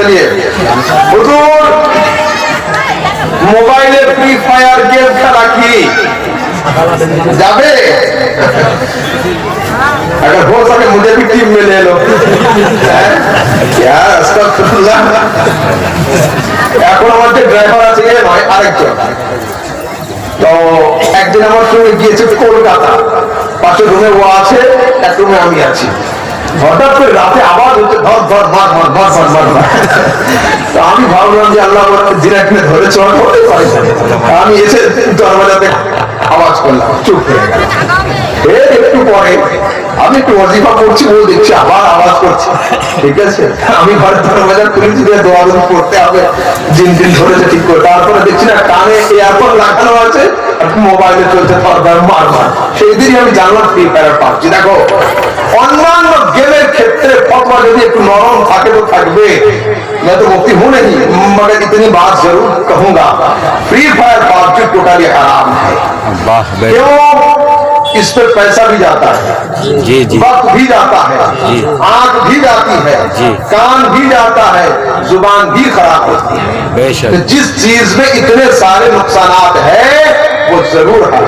चलिए हुजूर মোবাইলে free fire game খেলা কি যাবে? अगर हो सके मुझे भी टीम में ले लो। क्या अस्तगफिरुल्लाह। এখন আমাদের ড্রাইভার আছে এ নয় আরেকজন। তো একদিন আমার সঙ্গে গিয়েছে কলকাতা, পাশে রুমে ও আছে, এক রুমে আমি আছি। হঠাৎ করে রাতে আওয়াজ হচ্ছে ধর ধর মার মার মার মার মার মার। তো আমি ভাবলাম যে আল্লাহ জিনা কিনে ধরে চল হতে পারে। আমি এসে দরওয়াজাতে আওয়াজ করলাম, চুপ হয়ে গেল। এর একটু পরে আমি একটু ওয়াজিফা করছি, ও দেখছি আবার আওয়াজ করছে। ঠিক আছে, আমি ঘরের দরওয়াজা খুলেছি, দোয়া পড়তে হবে, দিন দিন ধরেছে ঠিক করে। তারপরে দেখছি না কানে এয়ারফোন লাগানো আছে, মোবাইলে চলছে ধর ধর মার মার। সেই দিনই আমি জানলাম ফ্রি ফায়ার পাচ্ছি। দেখো অন্যান্য গেমের ক্ষেত্রে ফতোয়া যদি একটু নরম থাকে তো থাকবে। मैं तो मुफ्ती हूं नहीं मगर इतनी बात जरूर कहूंगा, फ्री फायर पबजी टोटली हराम है। क्यों? इस पे पैसा भी जाता है, जी जी, वक्त भी जाता है, आंख भी जाती है, कान भी जाता है, जुबान भी खराब होती है। बेशक तो जिस चीज में इतने सारे नुकसानात है वो जरूर है।